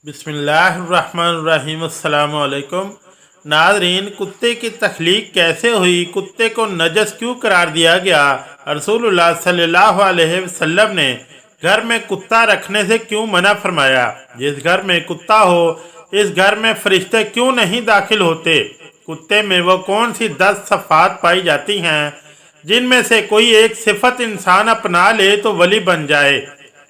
बिस्मिल्लाहिर्रहमानिर्रहीम। अस्सलाम वालेकुम नाज़रीन, कुत्ते की तख्लीक कैसे हुई? कुत्ते को नजस क्यों करार दिया गया? रसूलुल्लाह सल्लल्लाहु अलैहि वसल्लम ने घर में कुत्ता रखने से क्यों मना फरमाया? जिस घर में कुत्ता हो इस घर में फरिश्ते क्यों नहीं दाखिल होते? कुत्ते में वो कौन सी 10 सिफात पाई जाती हैं जिनमें से कोई एक सिफत इंसान अपना ले तो वली बन जाए?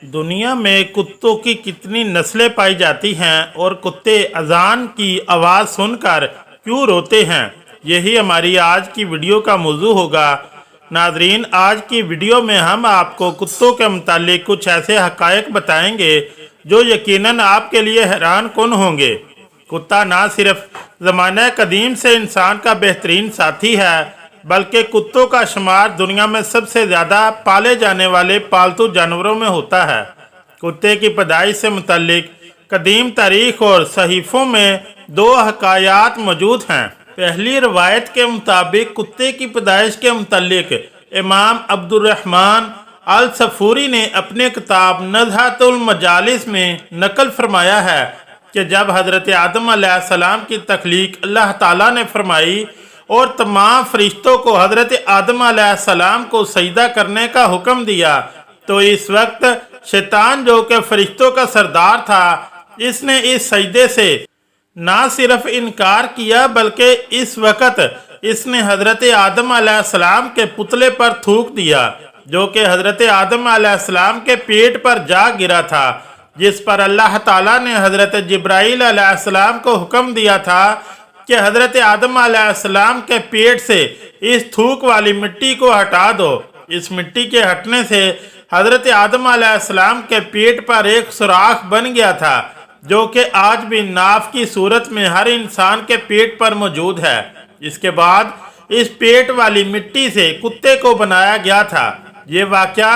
दुनिया में कुत्तों की कितनी नस्लें पाई जाती हैं और कुत्ते अजान की आवाज़ सुनकर क्यों रोते हैं? यही हमारी आज की वीडियो का मौजू होगा। नाजरीन, आज की वीडियो में हम आपको कुत्तों के मुतालिक कुछ ऐसे हकायक बताएंगे जो यकीनन आपके लिए हैरान कुन होंगे। कुत्ता ना सिर्फ ज़माने कदीम से इंसान का बेहतरीन साथी है बल्कि कुत्तों का शुमार दुनिया में सबसे ज़्यादा पाले जाने वाले पालतू जानवरों में होता है। कुत्ते की पैदाइश से मुतल्लिक कदीम तारीख और सहीफ़ों में 2 हकायात मौजूद हैं। पहली रवायत के मुताबिक कुत्ते की पैदाइश के मुतल्लिक इमाम अब्दुर्रहमान अल सफूरी ने अपने किताब नज़हतुल मजालिस में नकल फरमाया है कि जब हज़रत आदम अलैहिस्सलाम की तख्लीक अल्लाह ताला ने फरमाई और तमाम फरिश्तों को हज़रत आदम अलैहिस्सलाम को सजदा करने का हुक्म दिया, तो इस वक्त शैतान जो कि फरिश्तों का सरदार था, इसने इस सजदे से ना सिर्फ इनकार किया बल्कि इस वक्त इसने हज़रत आदम अलैहिस्सलाम के पुतले पर थूक दिया जो कि हज़रत आदम अलैहिस्सलाम के पेट पर जा गिरा था, जिस पर अल्लाह ताला ने हज़रत जिब्राईल अलैहिस्सलाम को हुक्म दिया था कि हज़रत आदम अलैहिस्सलाम के पेट से इस थूक वाली मिट्टी को हटा दो। इस मिट्टी के हटने से हज़रत आदम अलैहिस्सलाम के पेट पर एक सुराख बन गया था जो कि आज भी नाफ की सूरत में हर इंसान के पेट पर मौजूद है। इसके बाद इस पेट वाली मिट्टी से कुत्ते को बनाया गया था। ये वाक़या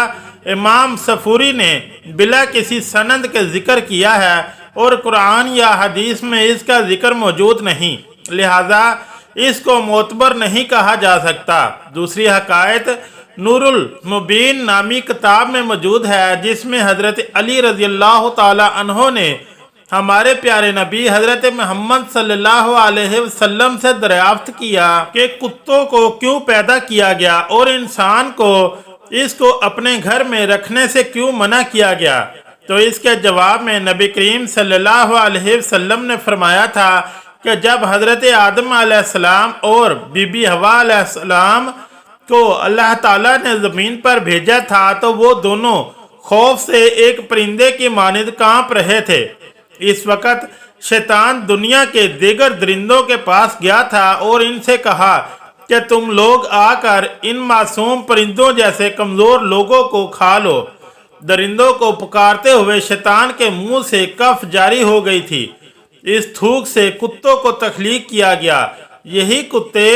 इमाम सफूरी ने बिला किसी सनद के जिक्र किया है और कुरान या हदीस में इसका जिक्र मौजूद नहीं, लिहाजा इसको मोतबर नहीं कहा जा सकता। दूसरी हकायत नूरुल मुबीन नामी किताब में मौजूद है जिसमें हज़रत अली रज़ियल्लाहु ताला अन्हो ने हमारे प्यारे नबी हज़रत मोहम्मद सल्लल्लाहु अलैहि वसल्लम से दरियाफ्त किया कि कुत्तों को क्यों पैदा किया गया और इंसान को इसको अपने घर में रखने से क्यों मना किया गया। तो इसके जवाब में नबी करीम सल्लल्लाहु अलैहि वसल्लम ने फरमाया था कि जब हज़रत आदम अलैहिस्सलाम और बीबी हवा अलैहिस्सलाम को अल्लाह ताला ने ज़मीन पर भेजा था तो वो दोनों खौफ से एक परिंदे की मानिंद कांप रहे थे। इस वक्त शैतान दुनिया के दीगर दरिंदों के पास गया था और इनसे कहा कि तुम लोग आकर इन मासूम परिंदों जैसे कमज़ोर लोगों को खा लो। दरिंदों को पुकारते हुए शैतान के मुंह से कफ जारी हो गई थी। इस थूक से कुत्तों को तख्लीक किया गया। यही कुत्ते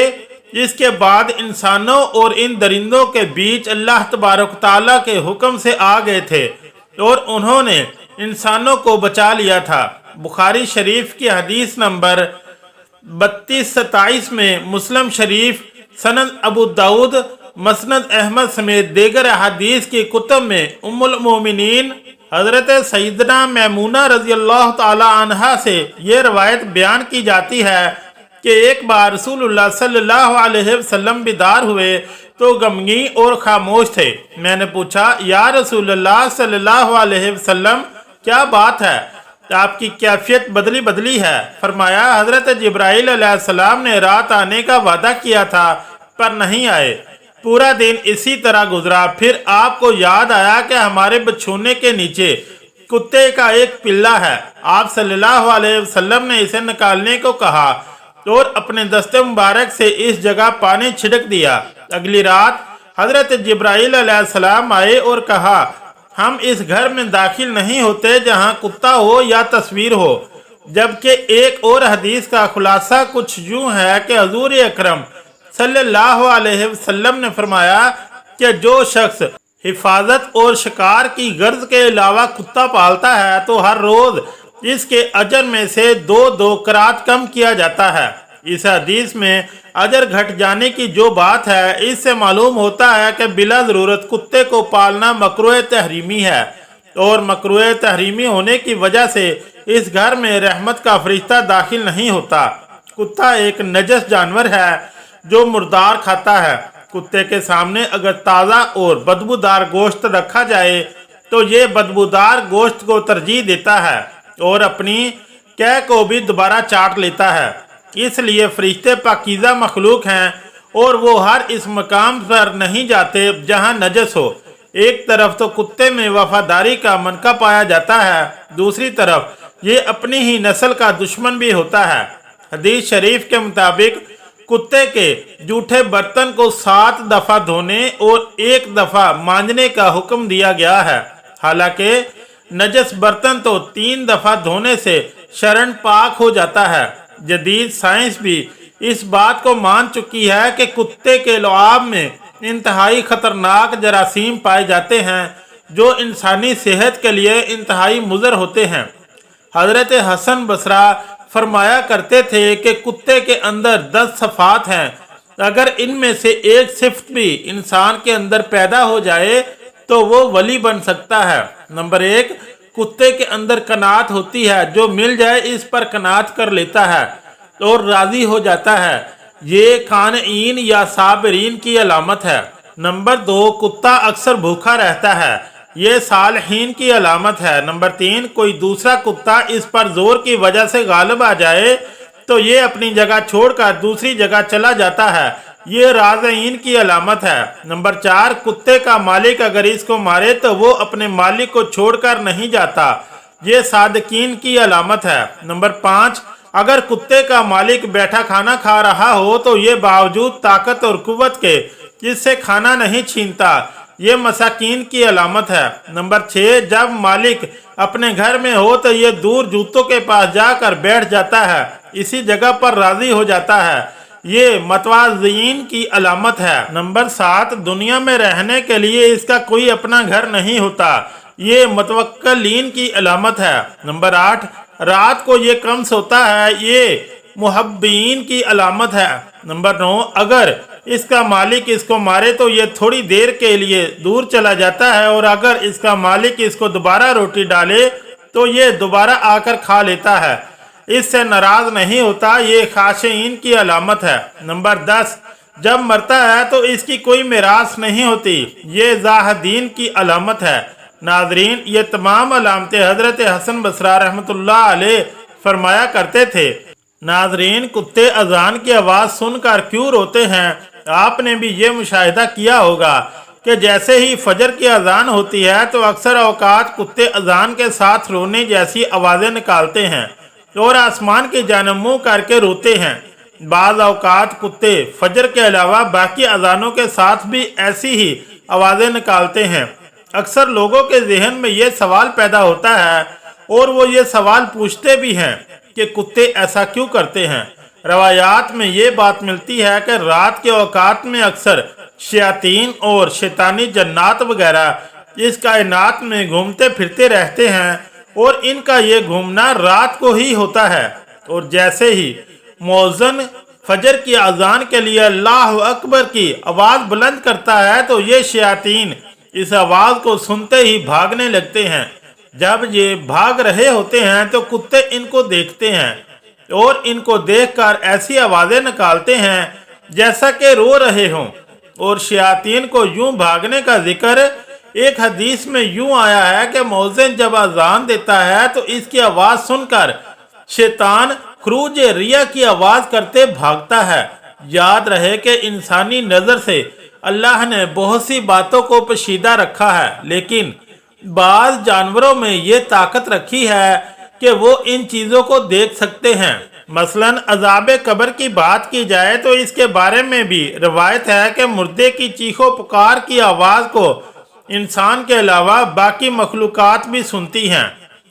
इसके बाद इंसानों और इन दरिंदों के बीच अल्लाह तबारक ताला के हुक्म से आ गए थे और उन्होंने इंसानों को बचा लिया था। बुखारी शरीफ की हदीस नंबर 3227 में, मुस्लिम शरीफ, सनद अबू दाऊद, मसनद अहमद समेत दीगर हदीस की कुतुब में उम्मुल मोमिनीन हज़रत सैयदना मैमूना रज़ियल्लाहु ताला अन्हा से ये रवायत बयान की जाती है कि एक बार रसूलुल्लाह सल्लल्लाहु अलैहि वसल्लम बीदार हुए तो गमगीन और खामोश थे। मैंने पूछा, या रसूलुल्लाह सल्लल्लाहु अलैहि वसल्लम, क्या बात है? आपकी कैफियत बदली बदली है। फरमाया, हज़रत जिब्राईल अलैहिस्सलाम ने रात आने का वादा किया था पर नहीं आए। पूरा दिन इसी तरह गुजरा। फिर आपको याद आया कि हमारे बछूने के नीचे कुत्ते का एक पिल्ला है। आप सल्लल्लाहु अलैहि वसल्लम ने इसे निकालने को कहा और अपने दस्ते मुबारक से इस जगह पानी छिड़क दिया। अगली रात हज़रत जिब्राईल अलैहिस्सलाम आए और कहा, हम इस घर में दाखिल नहीं होते जहाँ कुत्ता हो या तस्वीर हो। जबकि एक और हदीस का खुलासा कुछ यूँ है कि हजूर अकरम सल्लल्लाहु अलैहि वसल्लम ने फरमाया कि जो शख्स हिफाजत और शिकार की गर्ज के अलावा कुत्ता पालता है तो हर रोज़ इसके अजर में से 2 करात कम किया जाता है। इस हदीस में अजर घट जाने की जो बात है, इससे मालूम होता है कि बिला ज़रूरत कुत्ते को पालना मकरूह तहरीमी है। और मकरूह तहरीमी होने की वजह से इस घर में रहमत का फरिश्ता दाखिल नहीं होता। कुत्ता एक नजस जानवर है जो मुर्दार खाता है। कुत्ते के सामने अगर ताज़ा और बदबूदार गोश्त रखा जाए तो ये बदबूदार गोश्त को तरजीह देता है और अपनी कै को भी दोबारा चाट लेता है। इसलिए फरिश्ते पाकीज़ा मखलूक हैं और वो हर इस मकाम पर नहीं जाते जहाँ नजस हो। एक तरफ तो कुत्ते में वफादारी का मनका पाया जाता है, दूसरी तरफ ये अपनी ही नस्ल का दुश्मन भी होता है। हदीस शरीफ के मुताबिक कुत्ते के जूठे बर्तन को 7 दफ़ा धोने और 1 दफ़ा मांजने का हुक्म दिया गया है। हालांकि नजस बर्तन तो 3 दफ़ा धोने से शरण पाक हो जाता है। जदीद साइंस भी इस बात को मान चुकी है कि कुत्ते के लुआब में इंतहाई ख़तरनाक जरासीम पाए जाते हैं जो इंसानी सेहत के लिए इंतहाई मुज़र होते हैं। हज़रत हसन बसरा फरमाया करते थे कि कुत्ते के अंदर 10 सफ़ात हैं, अगर इनमें से एक सिफ्त भी इंसान के अंदर पैदा हो जाए तो वो वली बन सकता है। नंबर 1, कुत्ते के अंदर कनात होती है, जो मिल जाए इस पर कनात कर लेता है और राज़ी हो जाता है। ये खानईन या साबरीन की अलामत है। नंबर 2, कुत्ता अक्सर भूखा रहता है, ये सालहीन की अलामत है। नंबर 3, कोई दूसरा कुत्ता इस पर जोर की वजह से गालिब आ जाए तो ये अपनी जगह छोड़कर दूसरी जगह चला जाता है, ये राज़ईन की अलामत है। नंबर 4, कुत्ते का मालिक अगर इसको मारे तो वो अपने मालिक को छोड़कर नहीं जाता, ये सादकीन की अलामत है। नंबर 5, अगर कुत्ते का मालिक बैठा खाना खा रहा हो तो ये बावजूद ताकत और कुव्वत के इससे खाना नहीं छीनता, ये मसाकीन की अलामत है। नंबर 6, जब मालिक अपने घर में हो तो ये दूर जूतों के पास जाकर बैठ जाता है, इसी जगह पर राजी हो जाता है, ये मतवाज़ीन की अलामत है। नंबर 7, दुनिया में रहने के लिए इसका कोई अपना घर नहीं होता, ये मतवक्किलीन की अलामत है। नंबर 8, रात को ये कम सोता है, ये मुहब्बीन की अलामत है। नंबर 9, अगर इसका मालिक इसको मारे तो ये थोड़ी देर के लिए दूर चला जाता है और अगर इसका मालिक इसको दोबारा रोटी डाले तो ये दोबारा आकर खा लेता है, इससे नाराज नहीं होता, ये खाशिईन की अलामत है। नंबर 10, जब मरता है तो इसकी कोई मिरास नहीं होती, ये जाहदीन की अलामत है। नाजरीन, ये तमाम अलामतें हज़रत हसन बसरा रहमतुल्लाह अलैह फरमाया करते थे। नाजरीन, कुत्ते अजान की आवाज़ सुनकर क्यों रोते हैं? आपने भी ये मुशाहिदा किया होगा कि जैसे ही फजर की अजान होती है तो अक्सर औकात कुत्ते अजान के साथ रोने जैसी आवाज़ें निकालते हैं और आसमान की जानब मुँह करके रोते हैं। बाज़ औकात कुत्ते फजर के अलावा बाकी अजानों के साथ भी ऐसी ही आवाज़ें निकालते हैं। अक्सर लोगों के जहन में ये सवाल पैदा होता है और वो ये सवाल पूछते भी हैं कि कुत्ते ऐसा क्यों करते हैं। रवायात में ये बात मिलती है कि रात के औकात में अक्सर शयातीन और शैतानी जन्नात वगैरह इस कायनात में घूमते फिरते रहते हैं और इनका ये घूमना रात को ही होता है, और जैसे ही मौज़न फजर की अजान के लिए अल्लाह अकबर की आवाज़ बुलंद करता है तो ये शयातीन इस आवाज़ को सुनते ही भागने लगते हैं। जब ये भाग रहे होते हैं तो कुत्ते इनको देखते हैं और इनको देखकर ऐसी आवाज़ें निकालते हैं जैसा कि रो रहे हों, और शयातीन को यूं भागने का जिक्र एक हदीस में यूं आया है कि मौज़िन जब अजान देता है तो इसकी आवाज़ सुनकर शैतान खरूज रिया की आवाज़ करते भागता है। याद रहे कि इंसानी नज़र से अल्लाह ने बहुत सी बातों को पोशीदा रखा है, लेकिन बाज़ जानवरों में ये ताकत रखी है कि वो इन चीज़ों को देख सकते हैं। मसलन अज़ाब कब्र की बात की जाए तो इसके बारे में भी रवायत है कि मुर्दे की चीखों पुकार की आवाज़ को इंसान के अलावा बाकी मखलूक़ात भी सुनती हैं,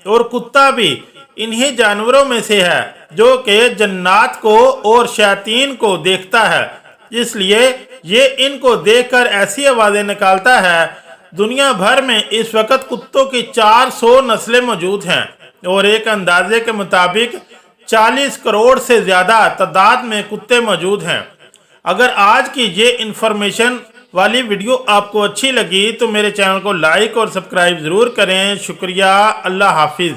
और कुत्ता भी इन्हीं जानवरों में से है जो कि जन्नात को और शयातीन को देखता है, इसलिए ये इनको देखकर ऐसी आवाज़ें निकालता है। दुनिया भर में इस वक्त कुत्तों की 400 नस्लें मौजूद हैं और एक अंदाजे के मुताबिक 40 करोड़ से ज़्यादा तादाद में कुत्ते मौजूद हैं। अगर आज की ये इंफॉर्मेशन वाली वीडियो आपको अच्छी लगी तो मेरे चैनल को लाइक और सब्सक्राइब ज़रूर करें। शुक्रिया। अल्लाह हाफिज़।